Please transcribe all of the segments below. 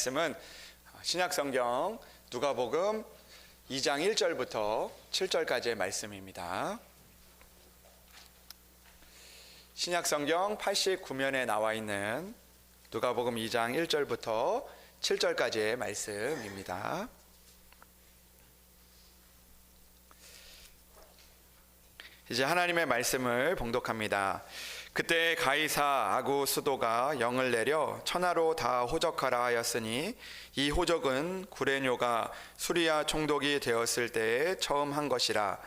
말씀은 신약성경 누가복음 2장 1절부터 7절까지의 말씀입니다. 신약성경 89면에 나와 있는 누가복음 2장 1절부터 7절까지의 말씀입니다. 이제 하나님의 말씀을 봉독합니다. 그때 가이사 아구스도가 영을 내려 천하로 다 호적하라 하였으니 이 호적은 구레뇨가 수리아 총독이 되었을 때에 처음 한 것이라.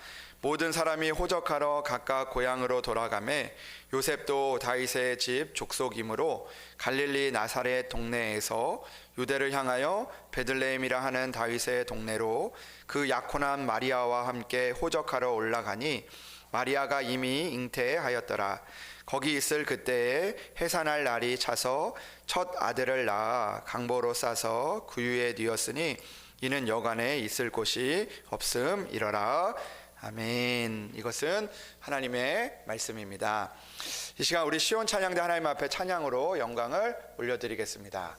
모든 사람이 호적하러 각각 고향으로 돌아가매 요셉도 다윗의 집 족속이므로 갈릴리 나사렛 동네에서 유대를 향하여 베들레헴이라 하는 다윗의 동네로 그 약혼한 마리아와 함께 호적하러 올라가니 마리아가 이미 잉태하였더라. 거기 있을 그때에 해산할 날이 차서 첫 아들을 낳아 강보로 싸서 구유에 뉘었으니 이는 여관에 있을 곳이 없음이러라. 아멘. 이것은 하나님의 말씀입니다. 이 시간 우리 시온 찬양대 하나님 앞에 찬양으로 영광을 올려드리겠습니다.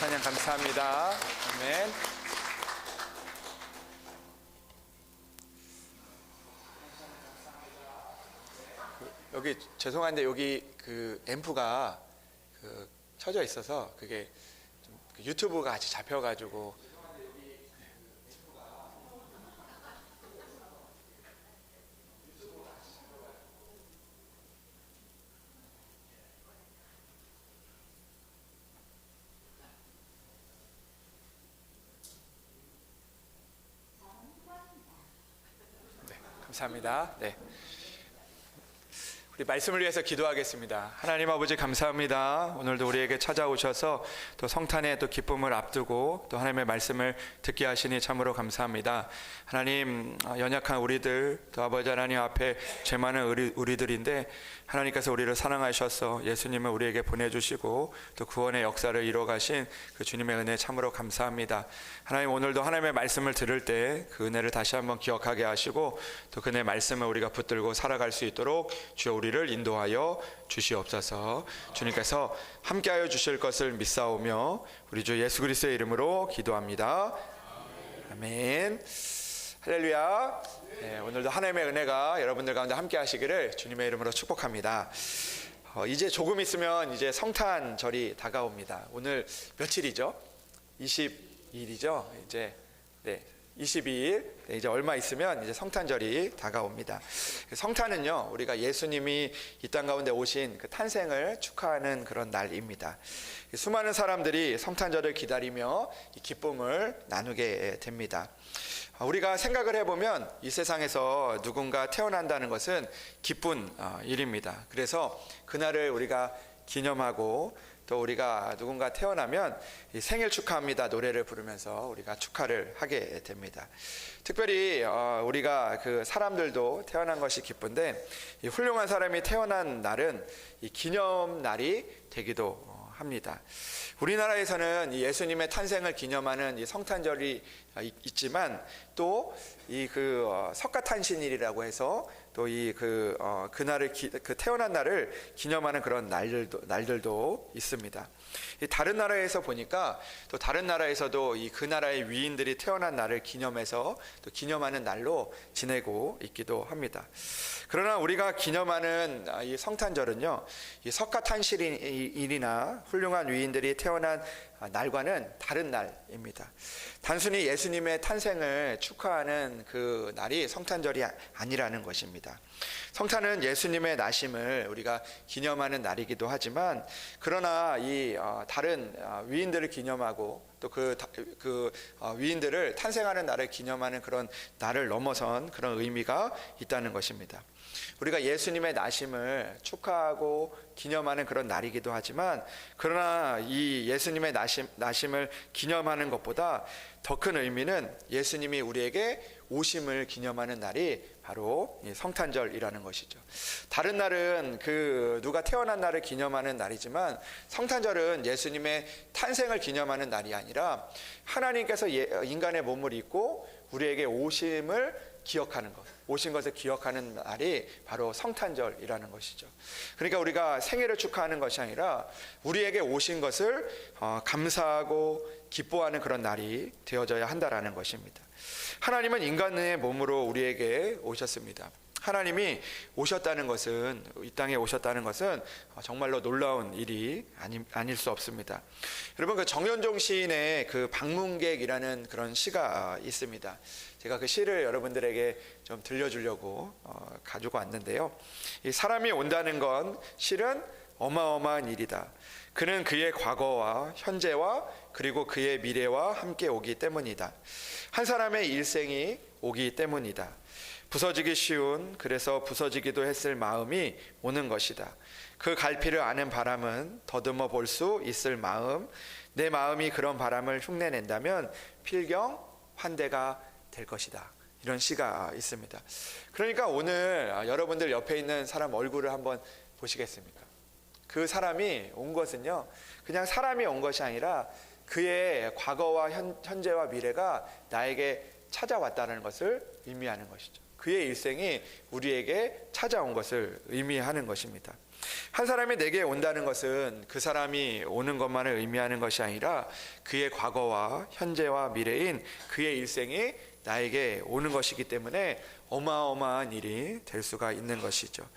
찬양 감사합니다. 아멘. 여기 죄송한데 여기 그 앰프가 켜져 있어서 그게 좀 유튜브가 같이 잡혀가지고 감사합니다. 네. 우리 말씀을 위해서 기도하겠습니다. 하나님 아버지 감사합니다. 오늘도 우리에게 찾아오셔서 또 성탄의 또 기쁨을 앞두고 또 하나님의 말씀을 듣게 하시니 참으로 감사합니다. 하나님, 연약한 우리들 또 아버지 하나님 앞에 죄 많은 우리들인데 하나님께서 우리를 사랑하셔서 예수님을 우리에게 보내주시고 또 구원의 역사를 이루어가신 그 주님의 은혜 참으로 감사합니다. 하나님, 오늘도 하나님의 말씀을 들을 때 그 은혜를 다시 한번 기억하게 하시고 또 그의 말씀을 우리가 붙들고 살아갈 수 있도록 주여 우리를 인도하여 주시옵소서. 주님께서 함께하여 주실 것을 믿사오며 우리 주 예수 그리스도의 이름으로 기도합니다. 아멘. 할렐루야. 네, 오늘도 하나님의 은혜가 여러분들 가운데 함께 하시기를 주님의 이름으로 축복합니다. 이제 조금 있으면 이제 성탄절이 다가옵니다. 오늘 며칠이죠? 22일이죠? 이제 22일, 이제 얼마 있으면 이제 성탄절이 다가옵니다. 성탄은요, 우리가 예수님이 이 땅 가운데 오신 그 탄생을 축하하는 그런 날입니다. 수많은 사람들이 성탄절을 기다리며 이 기쁨을 나누게 됩니다. 우리가 생각을 해보면 이 세상에서 누군가 태어난다는 것은 기쁜 일입니다. 그래서 그날을 우리가 기념하고 또 우리가 누군가 태어나면 생일 축하합니다 노래를 부르면서 우리가 축하를 하게 됩니다. 특별히 우리가 그 사람들도 태어난 것이 기쁜데 이 훌륭한 사람이 태어난 날은 이 기념날이 되기도 합니다. 우리나라에서는 이 예수님의 탄생을 기념하는 이 성탄절이 있지만 또 이 그 석가탄신일이라고 해서 또 이 그날을 그 태어난 날을 기념하는 그런 날들도 있습니다. 다른 나라에서 보니까 또 다른 나라에서도 이 그 나라의 위인들이 태어난 날을 기념해서 또 기념하는 날로 지내고 있기도 합니다. 그러나 우리가 기념하는 이 성탄절은요, 이 석가탄신일이나 훌륭한 위인들이 태어난 날과는 다른 날입니다. 단순히 예수님의 탄생을 축하하는 그 날이 성탄절이 아니라는 것입니다. 성탄은 예수님의 나심을 우리가 기념하는 날이기도 하지만 그러나 이 다른 위인들을 기념하고 또 그 위인들을 탄생하는 날을 기념하는 그런 날을 넘어선 그런 의미가 있다는 것입니다. 우리가 예수님의 나심을 축하하고 기념하는 그런 날이기도 하지만 그러나 이 예수님의 나심을 기념하는 것보다 더 큰 의미는 예수님이 우리에게 오심을 기념하는 날이 바로 성탄절이라는 것이죠. 다른 날은 그 누가 태어난 날을 기념하는 날이지만 성탄절은 예수님의 탄생을 기념하는 날이 아니라 하나님께서 인간의 몸을 입고 우리에게 오심을 기억하는 것, 오신 것을 기억하는 날이 바로 성탄절이라는 것이죠. 그러니까 우리가 생일을 축하하는 것이 아니라 우리에게 오신 것을 감사하고 기뻐하는 그런 날이 되어져야 한다라는 것입니다. 하나님은 인간의 몸으로 우리에게 오셨습니다. 하나님이 오셨다는 것은, 이 땅에 오셨다는 것은 정말로 놀라운 일이 아닐 수 없습니다. 여러분, 그 정현종 시인의 그 방문객이라는 그런 시가 있습니다. 제가 그 시를 여러분들에게 좀 들려주려고 가지고 왔는데요. 이 사람이 온다는 건 실은 어마어마한 일이다. 그는 그의 과거와 현재와 그리고 그의 미래와 함께 오기 때문이다. 한 사람의 일생이 오기 때문이다. 부서지기 쉬운, 그래서 부서지기도 했을 마음이 오는 것이다. 그 갈피를 아는 바람은 더듬어 볼 수 있을 마음, 내 마음이 그런 바람을 흉내낸다면 필경 환대가 될 것이다. 이런 시가 있습니다. 그러니까 오늘 여러분들 옆에 있는 사람 얼굴을 한번 보시겠습니까? 그 사람이 온 것은요, 그냥 사람이 온 것이 아니라 그의 과거와 현재와 미래가 나에게 찾아왔다는 것을 의미하는 것이죠. 그의 일생이 우리에게 찾아온 것을 의미하는 것입니다. 한 사람이 내게 온다는 것은 그 사람이 오는 것만을 의미하는 것이 아니라 그의 과거와 현재와 미래인 그의 일생이 나에게 오는 것이기 때문에 어마어마한 일이 될 수가 있는 것이죠.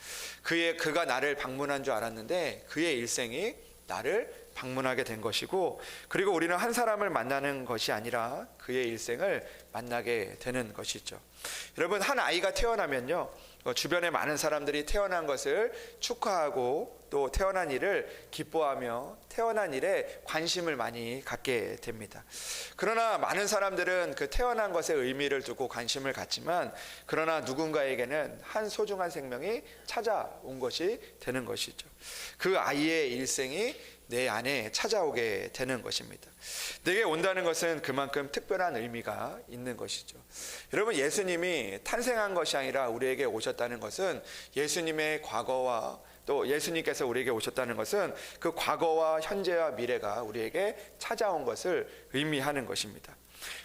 그가 나를 방문한 줄 알았는데 그의 일생이 나를 방문하게 된 것이고, 그리고 우리는 한 사람을 만나는 것이 아니라 그의 일생을 만나게 되는 것이죠. 여러분, 한 아이가 태어나면요, 주변에 많은 사람들이 태어난 것을 축하하고 또 태어난 일을 기뻐하며 태어난 일에 관심을 많이 갖게 됩니다. 그러나 많은 사람들은 그 태어난 것에 의미를 두고 관심을 갖지만, 그러나 누군가에게는 한 소중한 생명이 찾아온 것이 되는 것이죠. 그 아이의 일생이 내 안에 찾아오게 되는 것입니다. 내게 온다는 것은 그만큼 특별한 의미가 있는 것이죠. 여러분, 예수님이 탄생한 것이 아니라 우리에게 오셨다는 것은, 예수님의 과거와 또 예수님께서 우리에게 오셨다는 것은 그 과거와 현재와 미래가 우리에게 찾아온 것을 의미하는 것입니다.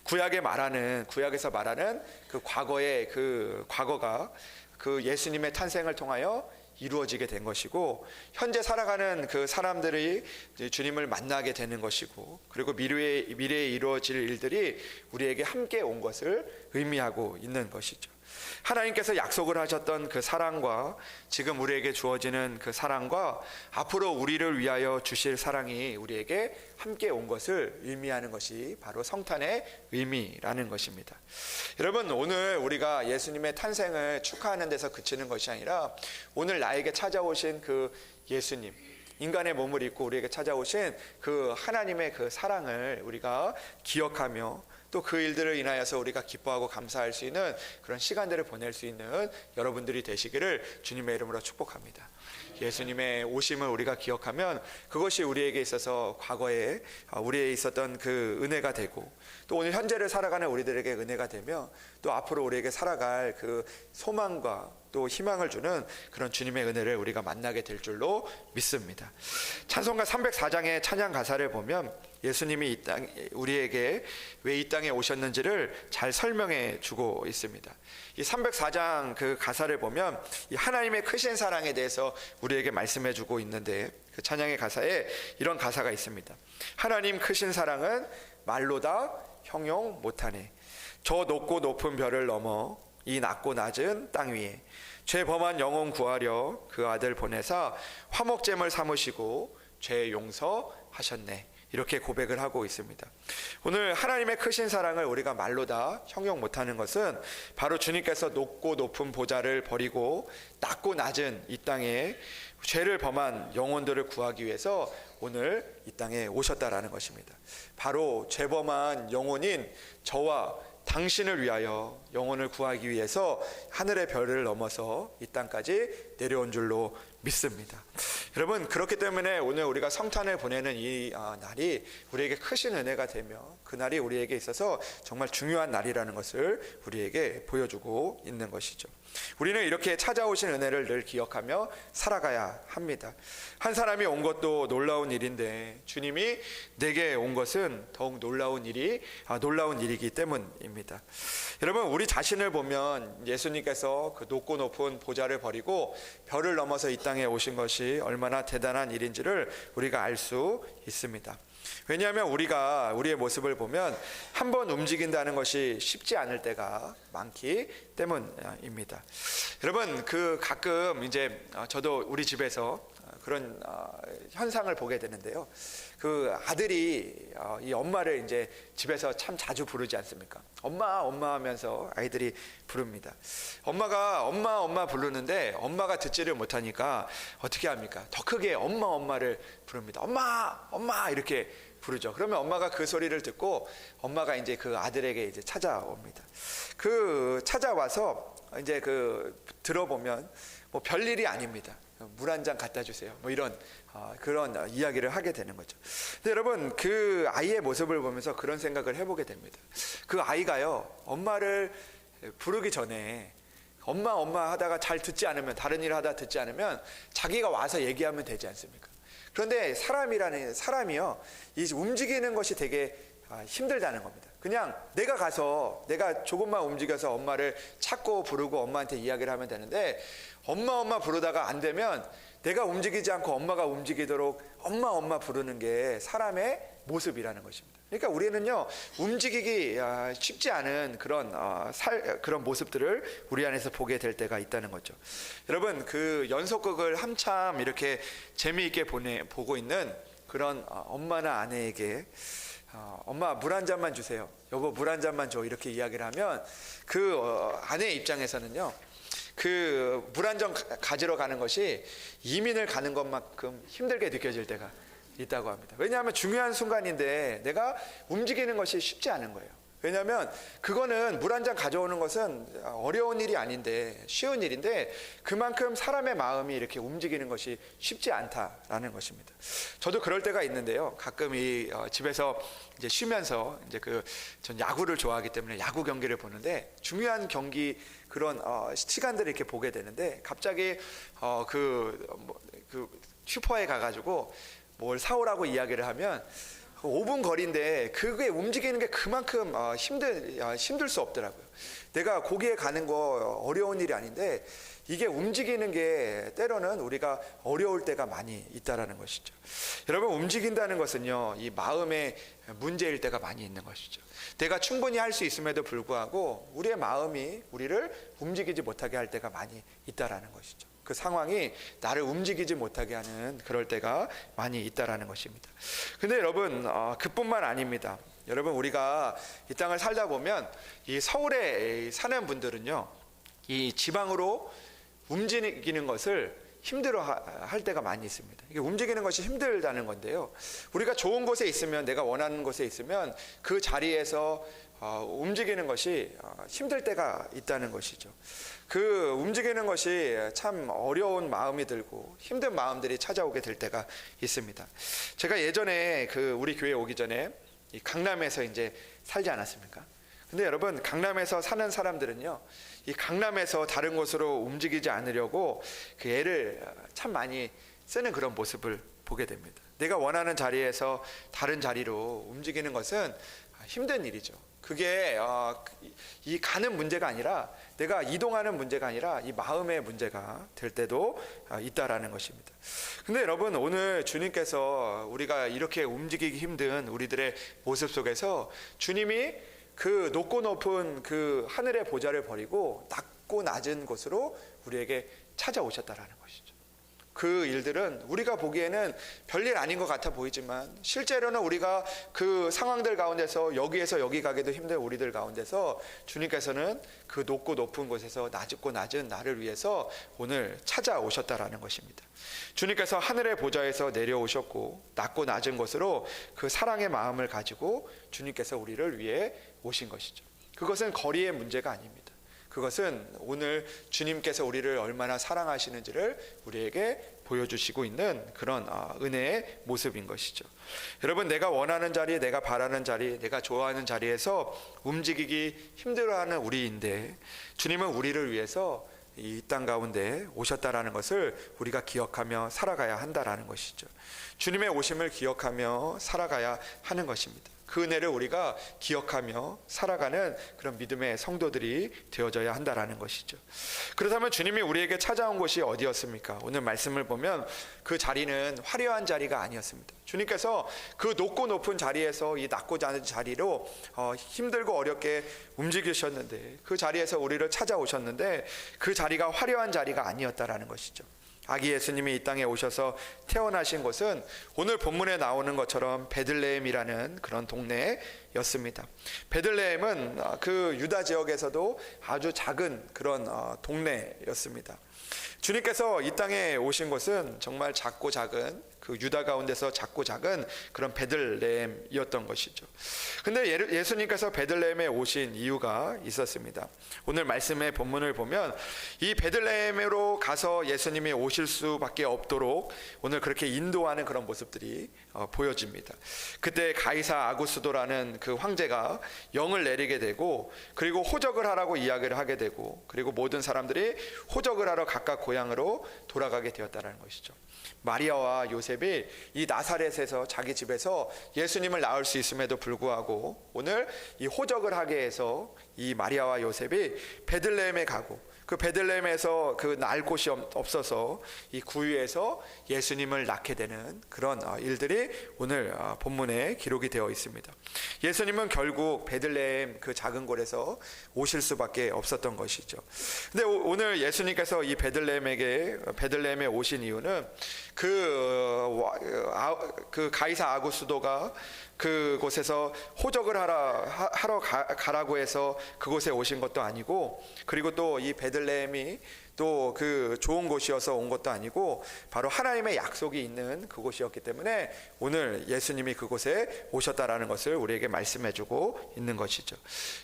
구약에서 말하는 그 과거의 그 과거가 그 예수님의 탄생을 통하여 이루어지게 된 것이고, 현재 살아가는 그 사람들이 주님을 만나게 되는 것이고, 그리고 미래에 이루어질 일들이 우리에게 함께 온 것을 의미하고 있는 것이죠. 하나님께서 약속을 하셨던 그 사랑과 지금 우리에게 주어지는 그 사랑과 앞으로 우리를 위하여 주실 사랑이 우리에게 함께 온 것을 의미하는 것이 바로 성탄의 의미라는 것입니다. 여러분, 오늘 우리가 예수님의 탄생을 축하하는 데서 그치는 것이 아니라, 오늘 나에게 찾아오신 그 예수님, 인간의 몸을 입고 우리에게 찾아오신 그 하나님의 그 사랑을 우리가 기억하며 또 그 일들을 인하여서 우리가 기뻐하고 감사할 수 있는 그런 시간들을 보낼 수 있는 여러분들이 되시기를 주님의 이름으로 축복합니다. 예수님의 오심을 우리가 기억하면 그것이 우리에게 있어서 과거에 우리에 있었던 그 은혜가 되고, 또 오늘 현재를 살아가는 우리들에게 은혜가 되며, 또 앞으로 우리에게 살아갈 그 소망과 또 희망을 주는 그런 주님의 은혜를 우리가 만나게 될 줄로 믿습니다. 찬송가 304장의 찬양 가사를 보면 예수님이 우리에게 왜 이 땅에 오셨는지를 잘 설명해 주고 있습니다. 이 304장 그 가사를 보면 이 하나님의 크신 사랑에 대해서 우리에게 말씀해 주고 있는데, 그 찬양의 가사에 이런 가사가 있습니다. 하나님 크신 사랑은 말로 다 형용 못하네. 저 높고 높은 별을 넘어 이 낮고 낮은 땅 위에 죄 범한 영혼 구하려 그 아들 보내사 화목제물 삼으시고 죄 용서하셨네. 이렇게 고백을 하고 있습니다. 오늘 하나님의 크신 사랑을 우리가 말로 다 형용 못하는 것은 바로 주님께서 높고 높은 보좌를 버리고 낮고 낮은 이 땅에 죄를 범한 영혼들을 구하기 위해서 오늘 이 땅에 오셨다라는 것입니다. 바로 죄 범한 영혼인 저와 당신을 위하여 영혼을 구하기 위해서 하늘의 별을 넘어서 이 땅까지 내려온 줄로 믿습니다. 여러분, 그렇기 때문에 오늘 우리가 성탄을 보내는 이 날이 우리에게 크신 은혜가 되며, 그 날이 우리에게 있어서 정말 중요한 날이라는 것을 우리에게 보여주고 있는 것이죠. 우리는 이렇게 찾아오신 은혜를 늘 기억하며 살아가야 합니다. 한 사람이 온 것도 놀라운 일인데 주님이 내게 온 것은 더욱 놀라운 일이기 때문입니다. 여러분, 우리 자신을 보면 예수님께서 그 높고 높은 보좌를 버리고 별을 넘어서 이 땅에 오신 것이 얼마나 대단한 일인지를 우리가 알 수 있습니다. 왜냐하면 우리가 우리의 모습을 보면 한번 움직인다는 것이 쉽지 않을 때가 많기 때문입니다. 여러분, 그 가끔 이제 저도 우리 집에서 그런 현상을 보게 되는데요. 그 아들이 이 엄마를 이제 집에서 참 자주 부르지 않습니까? 엄마 엄마 하면서 아이들이 부릅니다. 엄마가 엄마 부르는데 엄마가 듣지를 못하니까 어떻게 합니까? 더 크게 엄마를 부릅니다. 엄마 이렇게 부르죠. 그러면 엄마가 그 소리를 듣고 엄마가 이제 그 아들에게 이제 찾아옵니다. 그 찾아와서 이제 그 들어보면 뭐 별일이 아닙니다. 물 한 잔 갖다 주세요. 뭐 이런 그런 이야기를 하게 되는 거죠. 근데 여러분, 그 아이의 모습을 보면서 그런 생각을 해보게 됩니다. 그 아이가요, 엄마를 부르기 전에 엄마 하다가 잘 듣지 않으면, 다른 일을 하다 듣지 않으면 자기가 와서 얘기하면 되지 않습니까? 그런데 사람이요, 이 움직이는 것이 되게 힘들다는 겁니다. 그냥 내가 조금만 움직여서 엄마를 찾고 부르고 엄마한테 이야기를 하면 되는데, 엄마 부르다가 안 되면 내가 움직이지 않고 엄마가 움직이도록 엄마 부르는 게 사람의 모습이라는 것입니다. 그러니까 우리는요, 움직이기 쉽지 않은 그런 모습들을 우리 안에서 보게 될 때가 있다는 거죠. 여러분, 그 연속극을 한참 이렇게 재미있게 보고 있는 그런 엄마나 아내에게 엄마 물 한 잔만 주세요, 여보 물 한 잔만 줘, 이렇게 이야기를 하면 그 아내의 입장에서는요, 그 물 한 점 가지러 가는 것이 이민을 가는 것만큼 힘들게 느껴질 때가 있다고 합니다. 왜냐하면 중요한 순간인데 내가 움직이는 것이 쉽지 않은 거예요. 왜냐하면 그거는 물 한 잔 가져오는 것은 어려운 일이 아닌데 쉬운 일인데 그만큼 사람의 마음이 이렇게 움직이는 것이 쉽지 않다라는 것입니다. 저도 그럴 때가 있는데요. 가끔 이 집에서 이제 쉬면서 이제 전 야구를 좋아하기 때문에 야구 경기를 보는데 중요한 경기 그런 시간들을 이렇게 보게 되는데 갑자기 그 슈퍼에 가가지고 뭘 사오라고 이야기를 하면 5분 거리인데 그게 움직이는 게 그만큼 힘들 수 없더라고요. 내가 거기에 가는 거 어려운 일이 아닌데 이게 움직이는 게 때로는 우리가 어려울 때가 많이 있다라는 것이죠. 여러분, 움직인다는 것은요, 이 마음의 문제일 때가 많이 있는 것이죠. 내가 충분히 할 수 있음에도 불구하고 우리의 마음이 우리를 움직이지 못하게 할 때가 많이 있다라는 것이죠. 그 상황이 나를 움직이지 못하게 하는 그럴 때가 많이 있다라는 것입니다. 근데 여러분, 그뿐만 아닙니다. 여러분, 우리가 이 땅을 살다 보면 이 서울에 사는 분들은요, 이 지방으로 움직이는 것을 힘들어 할 때가 많이 있습니다. 이게 움직이는 것이 힘들다는 건데요. 우리가 좋은 곳에 있으면, 내가 원하는 곳에 있으면 그 자리에서 움직이는 것이 힘들 때가 있다는 것이죠. 그 움직이는 것이 참 어려운 마음이 들고 힘든 마음들이 찾아오게 될 때가 있습니다. 제가 예전에 우리 교회 오기 전에 이 강남에서 이제 살지 않았습니까? 근데 여러분, 강남에서 사는 사람들은요, 이 강남에서 다른 곳으로 움직이지 않으려고 그 애를 참 많이 쓰는 그런 모습을 보게 됩니다. 내가 원하는 자리에서 다른 자리로 움직이는 것은 힘든 일이죠. 그게 이 가는 문제가 아니라, 내가 이동하는 문제가 아니라 이 마음의 문제가 될 때도 있다라는 것입니다. 근데 여러분, 오늘 주님께서 우리가 이렇게 움직이기 힘든 우리들의 모습 속에서 주님이 그 높고 높은 그 하늘의 보좌를 버리고 낮고 낮은 곳으로 우리에게 찾아오셨다라는 것이죠. 그 일들은 우리가 보기에는 별일 아닌 것 같아 보이지만 실제로는 우리가 그 상황들 가운데서 여기에서 여기 가기도 힘든 우리들 가운데서 주님께서는 그 높고 높은 곳에서 낮고 낮은 나를 위해서 오늘 찾아오셨다라는 것입니다. 주님께서 하늘의 보좌에서 내려오셨고 낮고 낮은 곳으로 그 사랑의 마음을 가지고 주님께서 우리를 위해 오신 것이죠. 그것은 거리의 문제가 아닙니다. 그것은 오늘 주님께서 우리를 얼마나 사랑하시는지를 우리에게 보여주시고 있는 그런 은혜의 모습인 것이죠. 여러분, 내가 원하는 자리, 내가 바라는 자리, 내가 좋아하는 자리에서 움직이기 힘들어하는 우리인데 주님은 우리를 위해서 이 땅 가운데 오셨다라는 것을 우리가 기억하며 살아가야 한다라는 것이죠. 주님의 오심을 기억하며 살아가야 하는 것입니다. 그 은혜를 우리가 기억하며 살아가는 그런 믿음의 성도들이 되어져야 한다라는 것이죠. 그렇다면 주님이 우리에게 찾아온 곳이 어디였습니까? 오늘 말씀을 보면 그 자리는 화려한 자리가 아니었습니다. 주님께서 그 높고 높은 자리에서 이 낮고 낮은 자리로 힘들고 어렵게 움직이셨는데 그 자리에서 우리를 찾아오셨는데 그 자리가 화려한 자리가 아니었다라는 것이죠. 아기 예수님이 이 땅에 오셔서 태어나신 곳은 오늘 본문에 나오는 것처럼 베들레헴이라는 그런 동네였습니다. 베들레헴은 그 유다 지역에서도 아주 작은 그런 동네였습니다. 주님께서 이 땅에 오신 곳은 정말 작고 작은 그 유다 가운데서 작고 작은 그런 베들레헴이었던 것이죠. 근데 예수님께서 베들레헴에 오신 이유가 있었습니다. 오늘 말씀의 본문을 보면 이 베들레헴으로 가서 예수님이 오실 수밖에 없도록 오늘 그렇게 인도하는 그런 모습들이 보여집니다. 그때 가이사 아구스도라는 그 황제가 영을 내리게 되고 그리고 호적을 하라고 이야기를 하게 되고 그리고 모든 사람들이 호적을 하러 각각 고향으로 돌아가게 되었다는 것이죠. 마리아와 요셉이 이 나사렛에서 자기 집에서 예수님을 낳을 수 있음에도 불구하고 오늘 이 호적을 하게 해서 이 마리아와 요셉이 베들레헴에 가고 그 베들레헴에서 그 낳을 곳이 없어서 이 구유에서 예수님을 낳게 되는 그런 일들이 오늘 본문에 기록이 되어 있습니다. 예수님은 결국 베들레헴 그 작은 곳에서 오실 수밖에 없었던 것이죠. 근데 오늘 예수님께서 이 베들레헴에 오신 이유는 그 가이사 아구스도가 그곳에서 호적을 하러 가라고 해서 그곳에 오신 것도 아니고, 그리고 또 이 베들레헴이 또 그 좋은 곳이어서 온 것도 아니고 바로 하나님의 약속이 있는 그곳이었기 때문에 오늘 예수님이 그곳에 오셨다라는 것을 우리에게 말씀해주고 있는 것이죠.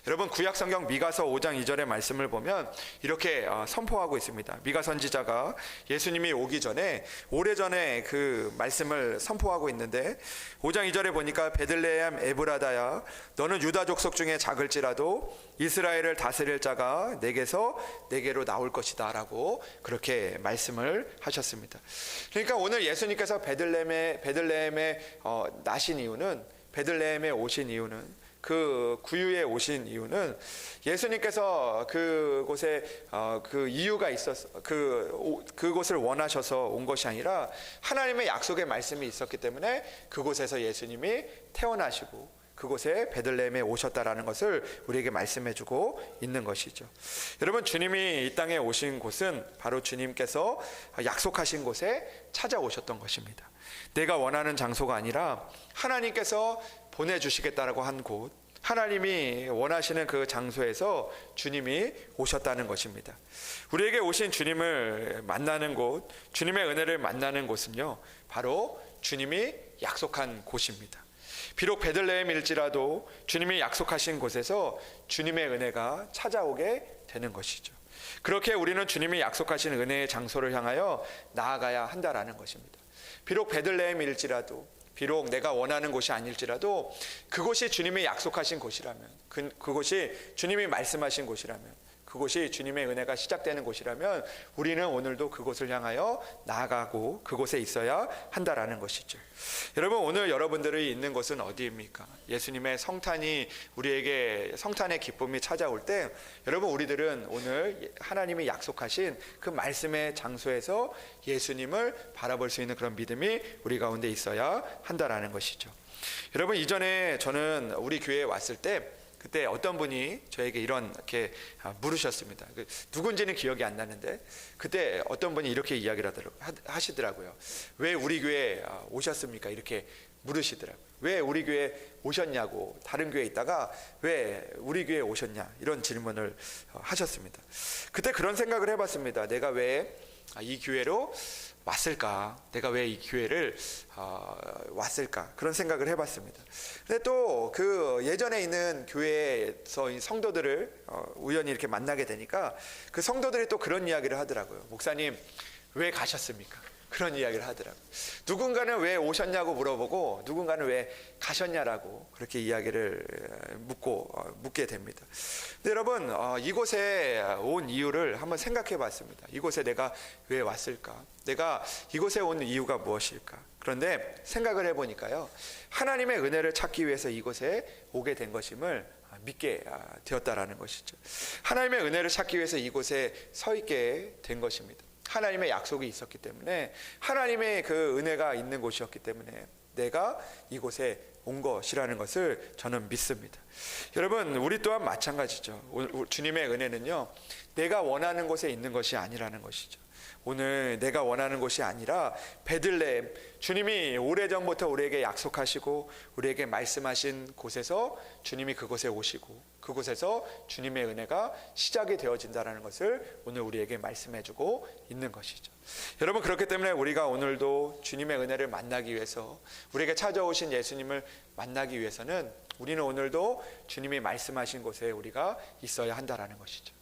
여러분, 구약성경 미가서 5장 2절의 말씀을 보면 이렇게 선포하고 있습니다. 미가 선지자가 예수님이 오기 전에 오래전에 그 말씀을 선포하고 있는데 5장 2절에 보니까 베들레헴 에브라다야, 너는 유다 족속 중에 작을지라도 이스라엘을 다스릴 자가 내게로 나올 것이다 라고 그렇게 말씀을 하셨습니다. 그러니까 오늘 예수님께서 베들레헴에 나신 이유는, 베들레헴에 오신 이유는, 그 구유에 오신 이유는 예수님께서 그곳에 그 이유가 있어서 그곳을 원하셔서 온 것이 아니라 하나님의 약속의 말씀이 있었기 때문에 그곳에서 예수님이 태어나시고 그곳에 베들레헴에 오셨다라는 것을 우리에게 말씀해주고 있는 것이죠. 여러분, 주님이 이 땅에 오신 곳은 바로 주님께서 약속하신 곳에 찾아오셨던 것입니다. 내가 원하는 장소가 아니라 하나님께서 보내주시겠다라고 한 곳, 하나님이 원하시는 그 장소에서 주님이 오셨다는 것입니다. 우리에게 오신 주님을 만나는 곳, 주님의 은혜를 만나는 곳은요, 바로 주님이 약속한 곳입니다. 비록 베들레헴일지라도 주님이 약속하신 곳에서 주님의 은혜가 찾아오게 되는 것이죠. 그렇게 우리는 주님이 약속하신 은혜의 장소를 향하여 나아가야 한다라는 것입니다. 비록 베들레헴일지라도, 비록 내가 원하는 곳이 아닐지라도 그곳이 주님이 약속하신 곳이라면, 그곳이 주님이 말씀하신 곳이라면, 그곳이 주님의 은혜가 시작되는 곳이라면 우리는 오늘도 그곳을 향하여 나아가고 그곳에 있어야 한다라는 것이죠. 여러분, 오늘 여러분들이 있는 곳은 어디입니까? 예수님의 성탄이 우리에게 성탄의 기쁨이 찾아올 때 여러분, 우리들은 오늘 하나님이 약속하신 그 말씀의 장소에서 예수님을 바라볼 수 있는 그런 믿음이 우리 가운데 있어야 한다라는 것이죠. 여러분, 이전에 저는 우리 교회에 왔을 때 그때 어떤 분이 저에게 이렇게 물으셨습니다. 누군지는 기억이 안 나는데 그때 어떤 분이 이렇게 이야기를 하시더라고요. 왜 우리 교회에 오셨습니까? 이렇게 물으시더라고요. 왜 우리 교회에 오셨냐고, 다른 교회에 있다가 왜 우리 교회에 오셨냐, 이런 질문을 하셨습니다. 그때 그런 생각을 해봤습니다. 내가 왜 이 교회로 왔을까? 내가 왜 이 교회를 왔을까? 그런 생각을 해봤습니다. 근데 또 그 예전에 있는 교회에서 이 성도들을 우연히 이렇게 만나게 되니까 그 성도들이 또 그런 이야기를 하더라고요. 목사님, 왜 가셨습니까? 그런 이야기를 하더라고요. 누군가는 왜 오셨냐고 물어보고 누군가는 왜 가셨냐라고 그렇게 이야기를 묻게 됩니다. 근데 여러분, 이곳에 온 이유를 한번 생각해 봤습니다. 이곳에 내가 왜 왔을까? 내가 이곳에 온 이유가 무엇일까? 그런데 생각을 해보니까요, 하나님의 은혜를 찾기 위해서 이곳에 오게 된 것임을 믿게 되었다라는 것이죠. 하나님의 은혜를 찾기 위해서 이곳에 서 있게 된 것입니다. 하나님의 약속이 있었기 때문에, 하나님의 그 은혜가 있는 곳이었기 때문에 내가 이곳에 온 것이라는 것을 저는 믿습니다. 여러분, 우리 또한 마찬가지죠. 주님의 은혜는요, 내가 원하는 곳에 있는 것이 아니라는 것이죠. 오늘 내가 원하는 곳이 아니라 베들레헴, 주님이 오래전부터 우리에게 약속하시고 우리에게 말씀하신 곳에서 주님이 그곳에 오시고 그곳에서 주님의 은혜가 시작이 되어진다는 것을 오늘 우리에게 말씀해주고 있는 것이죠. 여러분, 그렇기 때문에 우리가 오늘도 주님의 은혜를 만나기 위해서, 우리에게 찾아오신 예수님을 만나기 위해서는 우리는 오늘도 주님이 말씀하신 곳에 우리가 있어야 한다는 것이죠.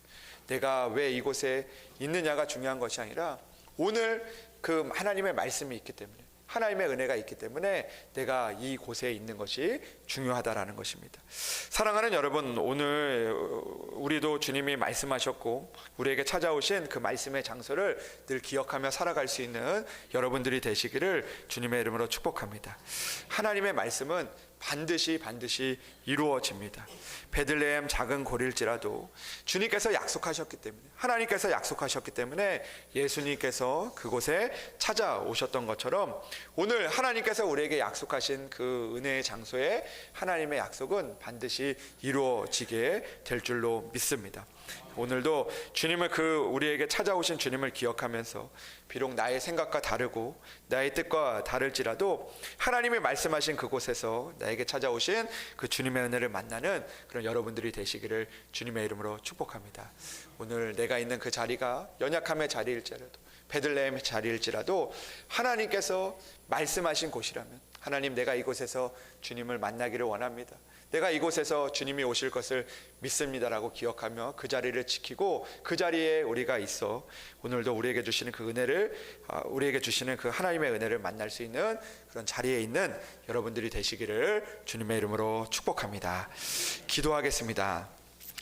내가 왜 이곳에 있느냐가 중요한 것이 아니라 오늘 그 하나님의 말씀이 있기 때문에, 하나님의 은혜가 있기 때문에 내가 이곳에 있는 것이 중요하다라는 것입니다. 사랑하는 여러분, 오늘 우리도 주님이 말씀하셨고 우리에게 찾아오신 그 말씀의 장소를 늘 기억하며 살아갈 수 있는 여러분들이 되시기를 주님의 이름으로 축복합니다. 하나님의 말씀은 반드시 이루어집니다. 베들레헴 작은 고릴지라도 주님께서 약속하셨기 때문에, 하나님께서 약속하셨기 때문에 예수님께서 그곳에 찾아오셨던 것처럼 오늘 하나님께서 우리에게 약속하신 그 은혜의 장소에 하나님의 약속은 반드시 이루어지게 될 줄로 믿습니다. 오늘도 주님을, 우리에게 찾아오신 주님을 기억하면서 비록 나의 생각과 다르고 나의 뜻과 다를지라도 하나님이 말씀하신 그곳에서 나에게 찾아오신 그 주님의 은혜를 만나는 그런 여러분들이 되시기를 주님의 이름으로 축복합니다. 오늘 내가 있는 그 자리가 연약함의 자리일지라도 베들레헴의 자리일지라도 하나님께서 말씀하신 곳이라면 하나님, 내가 이곳에서 주님을 만나기를 원합니다. 내가 이곳에서 주님이 오실 것을 믿습니다라고 기억하며 그 자리를 지키고 그 자리에 우리가 있어 오늘도 우리에게 주시는 그 은혜를, 우리에게 주시는 그 하나님의 은혜를 만날 수 있는 그런 자리에 있는 여러분들이 되시기를 주님의 이름으로 축복합니다. 기도하겠습니다.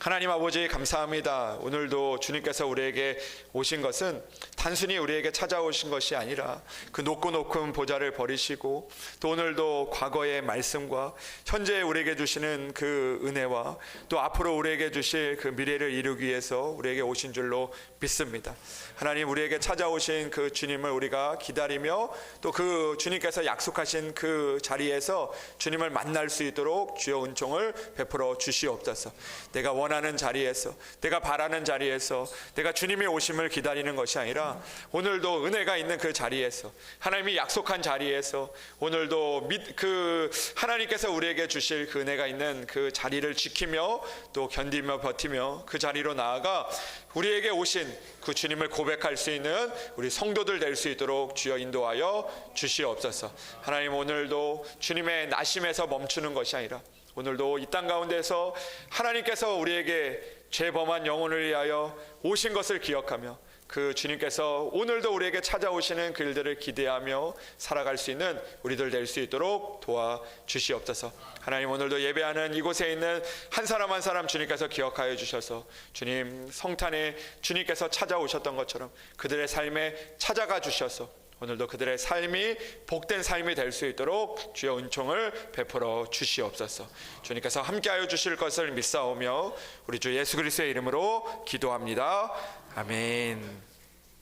하나님 아버지, 감사합니다. 오늘도 주님께서 우리에게 오신 것은 단순히 우리에게 찾아오신 것이 아니라 그 높고 높은 보좌를 버리시고 또 오늘도 과거의 말씀과 현재 우리에게 주시는 그 은혜와 또 앞으로 우리에게 주실 그 미래를 이루기 위해서 우리에게 오신 줄로 믿습니다. 하나님, 우리에게 찾아오신 그 주님을 우리가 기다리며 또 그 주님께서 약속하신 그 자리에서 주님을 만날 수 있도록 주여 은총을 베풀어 주시옵소서. 내가 원하는 자리에서, 내가 바라는 자리에서 내가 주님이 오심을 기다리는 것이 아니라 오늘도 은혜가 있는 그 자리에서, 하나님이 약속한 자리에서 오늘도 그 하나님께서 우리에게 주실 그 은혜가 있는 그 자리를 지키며 또 견디며 버티며 그 자리로 나아가 우리에게 오신 그 주님을 고백할 수 있는 우리 성도들 될 수 있도록 주여 인도하여 주시옵소서. 하나님, 오늘도 주님의 나심에서 멈추는 것이 아니라 오늘도 이 땅 가운데서 하나님께서 우리에게 죄범한 영혼을 위하여 오신 것을 기억하며 그 주님께서 오늘도 우리에게 찾아오시는 그 일들을 기대하며 살아갈 수 있는 우리들 될 수 있도록 도와주시옵소서. 하나님, 오늘도 예배하는 이곳에 있는 한 사람 한 사람 주님께서 기억하여 주셔서 주님 성탄에 주님께서 찾아오셨던 것처럼 그들의 삶에 찾아가 주셔서 오늘도 그들의 삶이 복된 삶이 될 수 있도록 주여 은총을 베풀어 주시옵소서. 주님께서 함께하여 주실 것을 믿사오며 우리 주 예수 그리스도의 이름으로 기도합니다. 아멘.